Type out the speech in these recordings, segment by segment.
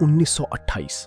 1928،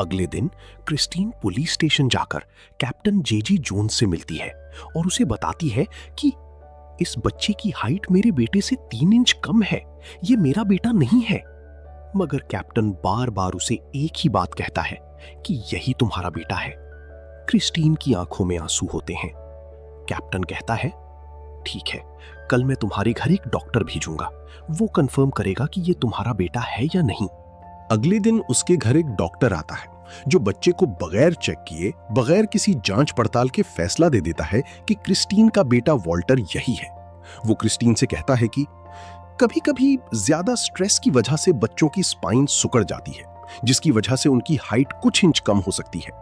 अगले दिन Christine police station जाकर कैप्टन जेजी जोन्स से मिलती है और उसे बताती है कि इस बच्चे की हाइट मेरे बेटे से 3 इंच कम है, ये मेरा बेटा नहीं है। मगर कैप्टन बार बार उसे एक ही बात कहता है कि यही तुम्हारा बेटा है। क्रिस्टीन की आंखों में आंसू होते हैं। कैप्टन कहता है, ठीक है, कल मैं तुम्हारे घर एक डॉक्टर भेजूंगा, वो कंफर्म करेगा कि ये तुम्हारा बेटा है या नहीं। अगले दिन उसके घर एक डॉक्टर आता है जो बच्चे को बगैर चेक किए, बगैर किसी जांच पड़ताल के फैसला दे देता है कि क्रिस्टीन का बेटा वॉल्टर यही है। वो क्रिस्टीन से कहता है कि कभी कभी ज्यादा स्ट्रेस की वजह से बच्चों की स्पाइन सिकुड़ जाती है, जिसकी वजह से उनकी हाइट कुछ इंच कम हो सकती है।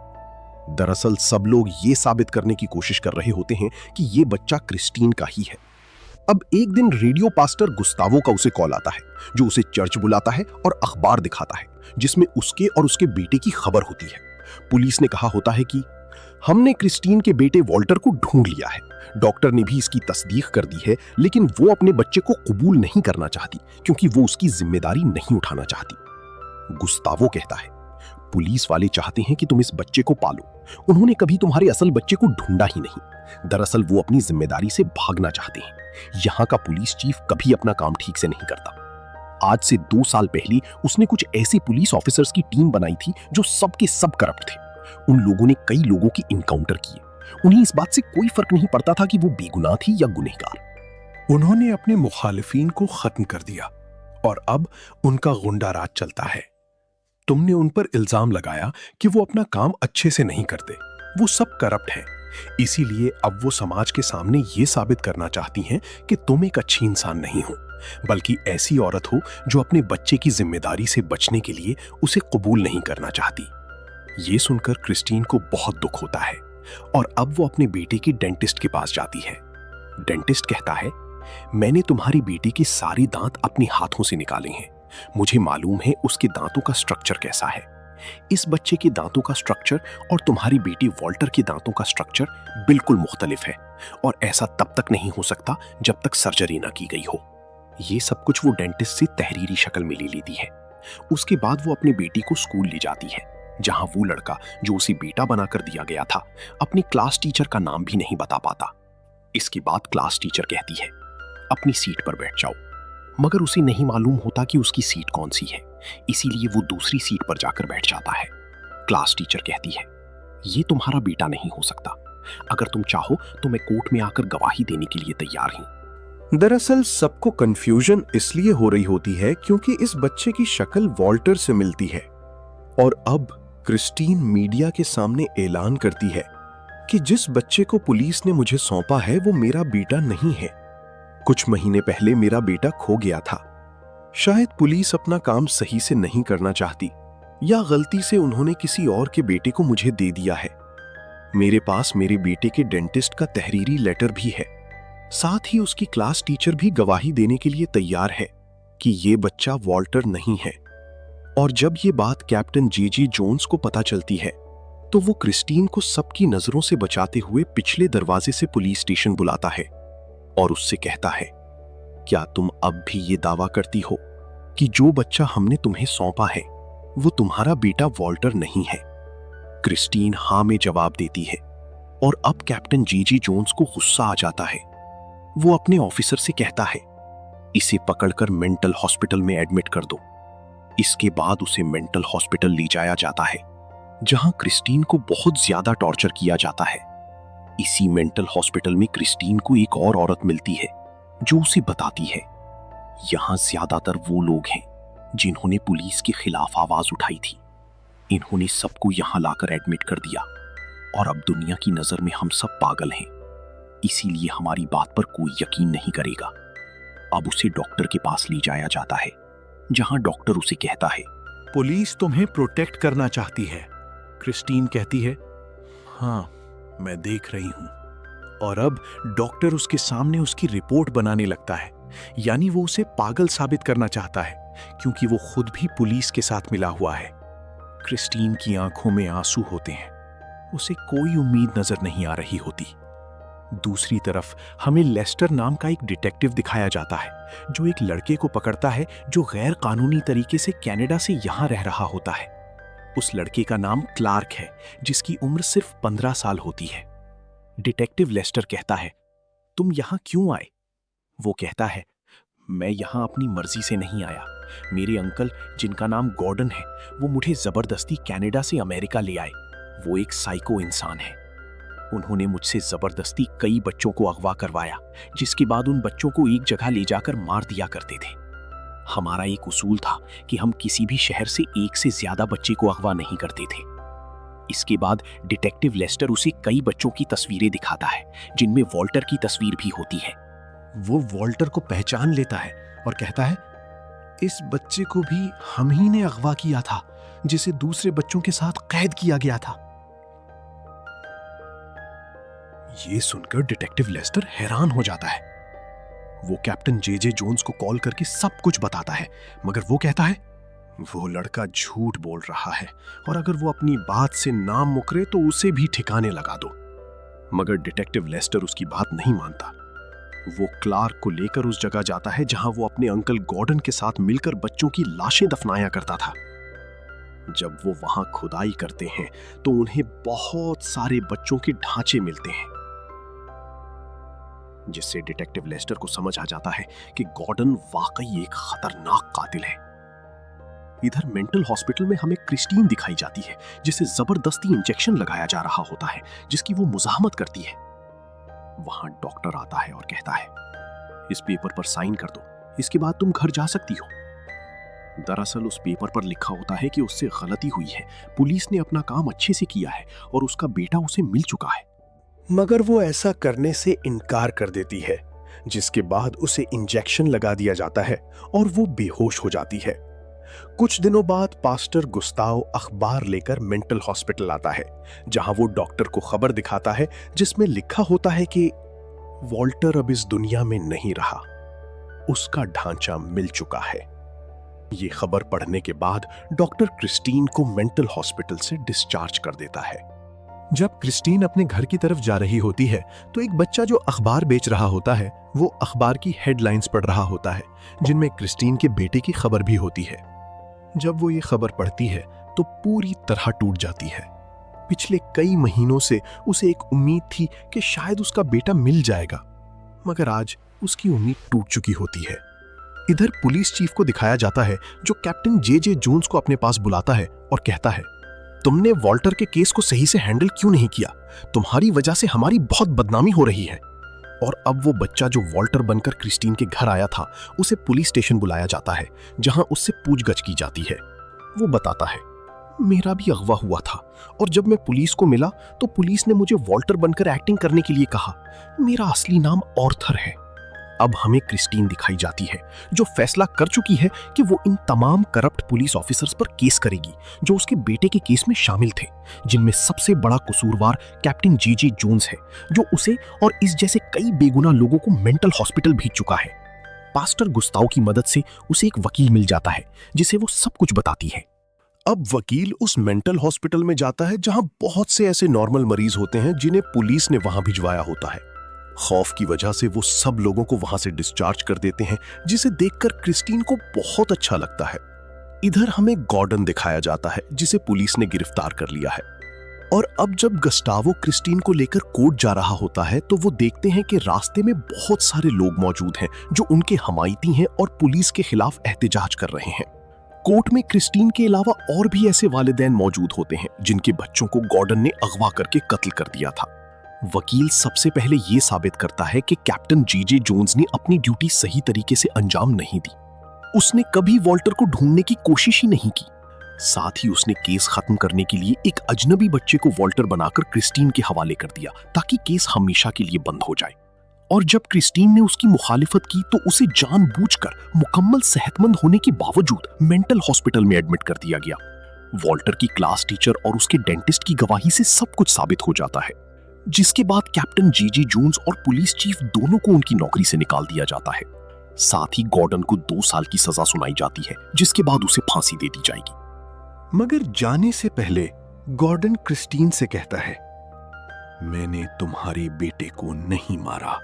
दरअसल सब लोग ये साबित करने की कोशिश कर रहे होते हैं कि ये बच्चा क्रिस्टीन का ही है। अब एक दिन रेडियो पास्टर गुस्तावो का उसे कॉल आता है, जो उसे चर्च बुलाता है और अखबार दिखाता है जिसमें उसके और उसके बेटे की खबर होती है। पुलिस ने कहा होता है कि हमने क्रिस्टीन के बेटे वॉल्टर को ढूंढ लिया है। डॉक्टर ने भी इसकी तस्दीक कर दी है, लेकिन वो अपने बच्चे को कबूल नहीं करना चाहती क्योंकि वो उसकी जिम्मेदारी नहीं उठाना चाहती। गुस्तावो कहता है, पुलिस वाले चाहते हैं कि तुम इस बच्चे को पालो, उन्होंने कभी तुम्हारे असल बच्चे को ढूंढा ही नहीं। दरअसल वो अपनी जिम्मेदारी से भागना चाहते हैं। यहाँ का पुलिस चीफ कभी अपना काम ठीक से नहीं करता। आज से 2 साल पहले उसने कुछ ऐसे पुलिस ऑफिसर्स की टीम बनाई थी जो सब के सब करप्ट थे। उन लोगों ने कई लोगों की इनकाउंटर किए। उन्हें इस बात से कोई फर्क नहीं पड़ता था कि वो बेगुनाह थी या गुनहगार। उन्होंने अपने मुखालिफिन को खत्म कर दिया और अब उनका गुंडा राज चलता है। तुमने उन पर इल्जाम लगाया कि वो अपना काम अच्छे से नहीं करते, वो सब करप्ट हैं। इसीलिए अब वो समाज के सामने ये साबित करना चाहती हैं कि तुम एक अच्छी इंसान नहीं हो, बल्कि ऐसी औरत हो जो अपने बच्चे की जिम्मेदारी से बचने के लिए उसे कबूल नहीं करना चाहती। ये सुनकर क्रिस्टीन को बहुत दुख होता है और अब वो अपने बेटे के डेंटिस्ट के पास जाती है। डेंटिस्ट कहता है, मैंने तुम्हारी बेटी के सारे दांत अपने हाथों से निकाले हैं, मुझे मालूम है उसके दांतों का स्ट्रक्चर कैसा है। इस बच्चे के दांतों का स्ट्रक्चर और तुम्हारी बेटी वॉल्टर के दांतों का स्ट्रक्चर बिल्कुल मुख्तलिफ है और ऐसा तब तक नहीं हो सकता जब तक सर्जरी ना की गई हो। ये सब कुछ वो डेंटिस्ट से तहरीरी शक्ल में ले लेती है। उसके बाद वो अपनी बेटी को स्कूल ले जाती है, जहां वो लड़का जो उसे बेटा बनाकर दिया गया था अपनी क्लास टीचर का नाम भी नहीं बता पाता। इसके बाद क्लास टीचर कहती है, अपनी सीट पर बैठ जाओ, मगर उसे नहीं मालूम होता कि उसकी सीट कौन सी है, इसीलिए वो दूसरी सीट पर जाकर बैठ जाता है। क्लास टीचर कहती है, ये तुम्हारा बेटा नहीं हो सकता, अगर तुम चाहो तो मैं कोर्ट में आकर गवाही देने के लिए तैयार हूं। दरअसल सबको कंफ्यूजन इसलिए हो रही होती है क्योंकि इस बच्चे की शक्ल वॉल्टर से मिलती है और अब क्रिस्टीन मीडिया के सामने ऐलान करती है कि जिस बच्चे को पुलिस ने मुझे सौंपा है वो मेरा बेटा नहीं है। कुछ महीने पहले मेरा बेटा खो गया था। शायद पुलिस अपना काम सही से नहीं करना चाहती या गलती से उन्होंने किसी और के बेटे को मुझे दे दिया है। मेरे पास मेरे बेटे के डेंटिस्ट का तहरीरी लेटर भी है, साथ ही उसकी क्लास टीचर भी गवाही देने के लिए तैयार है कि ये बच्चा वॉल्टर नहीं है। और जब ये बात कैप्टन जेजी जोन्स को पता चलती है तो वो क्रिस्टीन को सबकी नजरों से बचाते हुए पिछले दरवाजे से पुलिस स्टेशन बुलाता है और उससे कहता है, क्या तुम अब भी ये दावा करती हो कि जो बच्चा हमने तुम्हें सौंपा है वो तुम्हारा बेटा वॉल्टर नहीं है? क्रिस्टीन हां में जवाब देती है और अब कैप्टन जेजी जोन्स को गुस्सा आ जाता है। वो अपने ऑफिसर से कहता है, इसे पकड़कर मेंटल हॉस्पिटल में एडमिट कर दो। इसके बाद उसे मेंटल हॉस्पिटल ले जाया जाता है, जहां क्रिस्टीन को बहुत ज्यादा टॉर्चर किया जाता है। इसी मेंटल हॉस्पिटल में क्रिस्टीन को एक और औरत मिलती है जो उसे बताती है, यहां ज्यादातर वो लोग हैं जिन्होंने पुलिस के खिलाफ आवाज उठाई थी। इन्होंने सबको यहां लाकर एडमिट कर दिया और अब दुनिया की नजर में हम सब पागल हैं, इसीलिए हमारी बात पर कोई यकीन नहीं करेगा। अब उसे डॉक्टर के पास ले जाया जाता है, जहां डॉक्टर उसे कहता है, पुलिस तुम्हें प्रोटेक्ट करना चाहती है। क्रिस्टीन कहती है, हाँ मैं देख रही हूं। और अब डॉक्टर उसके सामने उसकी रिपोर्ट बनाने लगता है, यानी वो उसे पागल साबित करना चाहता है क्योंकि वो खुद भी पुलिस के साथ मिला हुआ है। क्रिस्टीन की आंखों में आंसू होते हैं, उसे कोई उम्मीद नजर नहीं आ रही होती। दूसरी तरफ हमें लेस्टर नाम का एक डिटेक्टिव दिखाया जाता है जो एक लड़के को पकड़ता है जो गैर कानूनी तरीके से कनाडा से यहां रह रहा होता है। उस लड़के का नाम क्लार्क है, जिसकी उम्र सिर्फ 15 साल होती है। डिटेक्टिव लेस्टर कहता है, तुम यहां क्यों आए? वो कहता है, मैं यहां अपनी मर्जी से नहीं आया। मेरे अंकल, जिनका नाम गॉर्डन है, वो मुझे जबरदस्ती कनाडा से अमेरिका ले आए। वो एक साइको इंसान है। उन्होंने मुझसे जबरदस्ती कई बच्चों को अगवा करवाया, जिसके बाद उन बच्चों को एक जगह ले जाकर मार दिया करते थे। हमारा एक उसूल था कि हम किसी भी शहर से एक से ज्यादा बच्चे को अगवा नहीं करते थे। इसके बाद डिटेक्टिव लेस्टर उसे कई बच्चों की तस्वीरें दिखाता है, जिनमें वॉल्टर की तस्वीर भी होती है। वो वॉल्टर को पहचान लेता है और कहता है, इस बच्चे को भी हम ही ने अगवा किया था, जिसे दूसरे बच्चों के साथ कैद किया गया था। ये सुनकर डिटेक्टिव लेस्टर हैरान हो जाता है। वो कैप्टन जे जोन्स को कॉल करके सब कुछ बताता है, मगर वो कहता है वो लड़का झूठ बोल रहा है और अगर वो अपनी बात से ना मुकरे तो उसे भी ठिकाने लगा दो। मगर डिटेक्टिव लेस्टर उसकी बात नहीं मानता। वो क्लार्क को लेकर उस जगह जाता है जहां वो अपने अंकल गॉर्डन के साथ मिलकर बच्चों की लाशें दफनाया करता था। जब वो वहां खुदाई करते हैं तो उन्हें बहुत सारे बच्चों के ढांचे मिलते हैं, जिससे डिटेक्टिव लेस्टर को समझ आ जाता है कि गॉर्डन वाकई एक खतरनाक कातिल है। इधर मेंटल हॉस्पिटल में हमें क्रिस्टीन दिखाई जाती है, जिसे जबरदस्ती इंजेक्शन लगाया जा रहा होता है, जिसकी वो मुजाहमत करती है। वहां डॉक्टर आता है और कहता है, इस पेपर पर साइन कर दो, इसके बाद तुम घर जा सकती हो। दरअसल उस पेपर पर लिखा होता है कि उससे गलती हुई है, पुलिस ने अपना काम अच्छे से किया है और उसका बेटा उसे मिल चुका है। मगर वो ऐसा करने से इनकार कर देती है, जिसके बाद उसे इंजेक्शन लगा दिया जाता है और वो बेहोश हो जाती है। कुछ दिनों बाद पास्टर गुस्ताव अखबार लेकर मेंटल हॉस्पिटल आता है, जहां वो डॉक्टर को खबर दिखाता है जिसमें लिखा होता है कि वॉल्टर अब इस दुनिया में नहीं रहा, उसका ढांचा मिल चुका है। ये खबर पढ़ने के बाद डॉक्टर क्रिस्टीन को मेंटल हॉस्पिटल से डिस्चार्ज कर देता है। जब क्रिस्टीन अपने घर की तरफ जा रही होती है तो एक बच्चा जो अखबार बेच रहा होता है, वो अखबार की हेडलाइंस पढ़ रहा होता है, जिनमें क्रिस्टीन के बेटे की खबर भी होती है। जब वो ये खबर पढ़ती है तो पूरी तरह टूट जाती है। पिछले कई महीनों से उसे एक उम्मीद थी कि शायद उसका बेटा मिल जाएगा, मगर आज उसकी उम्मीद टूट चुकी होती है। इधर पुलिस चीफ को दिखाया जाता है, जो कैप्टन जे जोन्स को अपने पास बुलाता है और कहता है, तुमने वॉल्टर के केस को सही से हैंडल क्यों नहीं किया? तुम्हारी वजह से हमारी बहुत बदनामी हो रही है। और अब वो बच्चा जो वॉल्टर बनकर क्रिस्टीन के घर आया था, उसे पुलिस स्टेशन बुलाया जाता है, जहां उससे पूछगछ की जाती है। वो बताता है, मेरा भी अगवा हुआ था और जब मैं पुलिस को मिला तो पुलिस ने मुझे वॉल्टर बनकर एक्टिंग करने के लिए कहा। मेरा असली नाम ऑर्थर है। अब हमें क्रिस्टीन दिखाई जाती है, जो फैसला कर चुकी है कि वो इन तमाम करप्ट पुलिस ऑफिसर्स पर केस करेगी जो उसके बेटे के केस में शामिल थे, जिनमें सबसे बड़ा कसूरवार कैप्टन जे जोन्स है, जो उसे और इस जैसे कई बेगुनाह लोगों को मेंटल हॉस्पिटल भेज चुका है। पास्टर गुस्ताव की मदद से उसे एक वकील मिल जाता है, जिसे वो सब कुछ बताती है। अब वकील उस मेंटल हॉस्पिटल में जाता है जहां बहुत से ऐसे नॉर्मल मरीज होते हैं जिन्हें पुलिस ने वहां भिजवाया होता है। खौफ की वजह से वो सब लोगों को वहां से डिस्चार्ज कर देते हैं, जिसे देखकर क्रिस्टीन को बहुत अच्छा लगता है। इधर हमें गॉर्डन दिखाया जाता है, जिसे पुलिस ने गिरफ्तार कर लिया है। और अब जब गस्टावो क्रिस्टीन को लेकर कोर्ट जा रहा होता है तो वो देखते हैं कि रास्ते में बहुत सारे लोग मौजूद हैं जो उनके हमायती हैं और पुलिस के खिलाफ एहतजाज कर रहे हैं। कोर्ट में क्रिस्टीन के अलावा और भी ऐसे वालिदैन मौजूद होते हैं जिनके बच्चों को गॉर्डन ने अगवा करके कत्ल कर दिया था। वकील सबसे पहले यह साबित करता है कि कैप्टन जे जोन्स ने अपनी ड्यूटी सही तरीके से अंजाम नहीं दी। उसने कभी वॉल्टर को ढूंढने की कोशिश ही नहीं की। साथ ही उसने केस खत्म करने के लिए एक अजनबी बच्चे को वॉल्टर बनाकर क्रिस्टीन के हवाले कर दिया, ताकि केस हमेशा के लिए बंद हो जाए। और जब क्रिस्टीन ने उसकी मुखालिफत की तो उसे जानबूझकर मुकम्मल सेहतमंद होने के बावजूद मेंटल हॉस्पिटल में एडमिट कर दिया गया। वॉल्टर की क्लास टीचर और उसके डेंटिस्ट की गवाही से सब कुछ साबित हो जाता है, जिसके बाद कैप्टन जे जोन्स और पुलिस चीफ दोनों को उनकी नौकरी से निकाल दिया जाता है। साथ ही गॉर्डन को 2 साल की सजा सुनाई जाती है, जिसके बाद उसे फांसी दे दी जाएगी। मगर जाने से पहले गॉर्डन क्रिस्टीन से कहता है, मैंने तुम्हारे बेटे को नहीं मारा।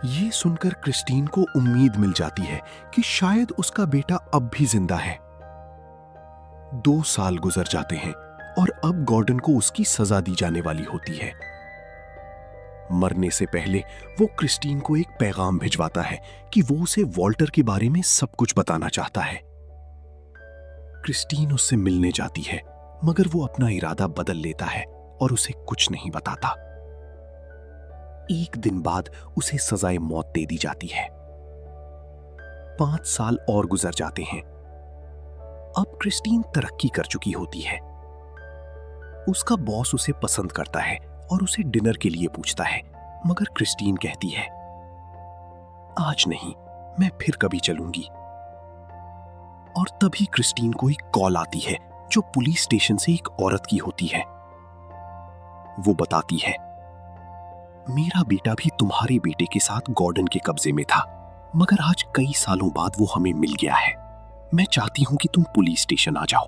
ये सुनकर क्रिस्टीन को उम्मीद मिल जाती है कि शायद उसका बेटा अब भी जिंदा है। 2 साल गुजर जाते हैं और अब गॉर्डन को उसकी सजा दी जाने वाली होती है। मरने से पहले वो क्रिस्टीन को एक पैगाम भिजवाता है कि वो उसे वॉल्टर के बारे में सब कुछ बताना चाहता है। क्रिस्टीन उससे मिलने जाती है, मगर वो अपना इरादा बदल लेता है और उसे कुछ नहीं बताता। 1 दिन बाद उसे सजाए मौत दे दी जाती है। 5 साल और गुजर जाते हैं। अब क्रिस्टीन तरक्की कर चुकी होती है। उसका बॉस उसे पसंद करता है और उसे डिनर के लिए पूछता है, मगर क्रिस्टीन कहती है, आज नहीं, मैं फिर कभी चलूंगी। और तभी क्रिस्टीन को एक कॉल आती है जो पुलिस स्टेशन से एक औरत की होती है। वो बताती है, मेरा बेटा भी तुम्हारे बेटे के साथ गॉर्डन के कब्जे में था, मगर आज कई सालों बाद वो हमें मिल गया है। मैं चाहती हूं कि तुम पुलिस स्टेशन आ जाओ।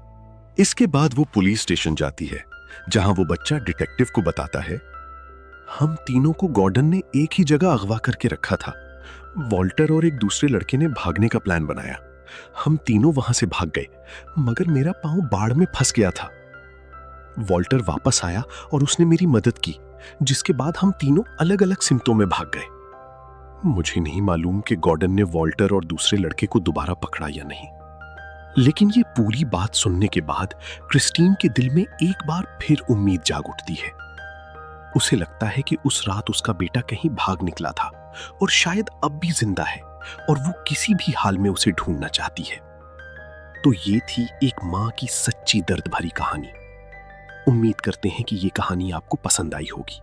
इसके बाद वो पुलिस स्टेशन जाती है, जहां वो बच्चा डिटेक्टिव को बताता है, हम तीनों को गॉर्डन ने एक ही जगह अगवा करके रखा था। वॉल्टर और एक दूसरे लड़के ने भागने का प्लान बनाया। हम तीनों वहां से भाग गए, मगर मेरा पांव बाढ़ में फंस गया था। वॉल्टर वापस आया और उसने मेरी मदद की, जिसके बाद हम तीनों अलग अलग सिमतों में भाग गए। मुझे नहीं मालूम कि गॉर्डन ने वॉल्टर और दूसरे लड़के को दोबारा पकड़ा या नहीं, लेकिन ये पूरी बात सुनने के बाद क्रिस्टीन के दिल में एक बार फिर उम्मीद जाग उठती है। उसे लगता है कि उस रात उसका बेटा कहीं भाग निकला था और शायद अब भी जिंदा है और वो किसी भी हाल में उसे ढूंढना चाहती है। तो ये थी एक मां की सच्ची दर्द भरी कहानी। उम्मीद करते हैं कि ये कहानी आपको पसंद आई होगी।